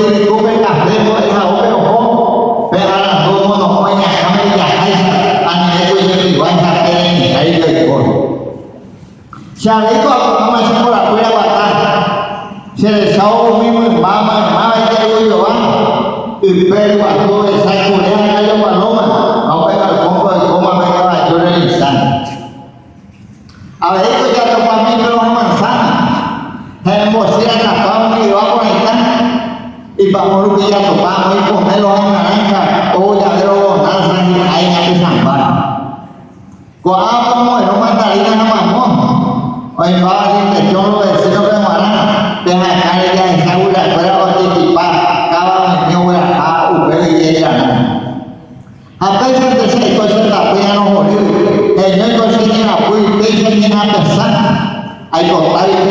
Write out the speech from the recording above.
thì cô phải cảm thấy mỗi hậu phải có bây giờ là tôi muốn nó quay nhạc nó mới nhạc hay anh ấy tôi sẽ bị quan sát cái này thấy đời rồi xa lấy con mà sẽ có là quay ra ta sẽ là sau mấy mươi ba cái tôi rồi từ bên quả tôi sai cô đấy hay là quả lỗ mà họ phải là không phải có mà phải là cho nên sang ấy tôi cho tôi qua bên đó mà sang hay một xe là có đi đó có này tăng iba mau lu kia tu pa mau ibu melo nang ka oh ya lo nang sang ni ai nya tu sang ba ko apa mo no man ta ina na mo oi ba ni te jo lo e sino ke ma na te ha kai ya sa u da pa o ti ti pa ka wa ni nyo ya ha u be ye ya na ha kai se te se ko se ta pe no ho ni e no ko se ni na pu pe se ni na ta sa ai ko ta ri pe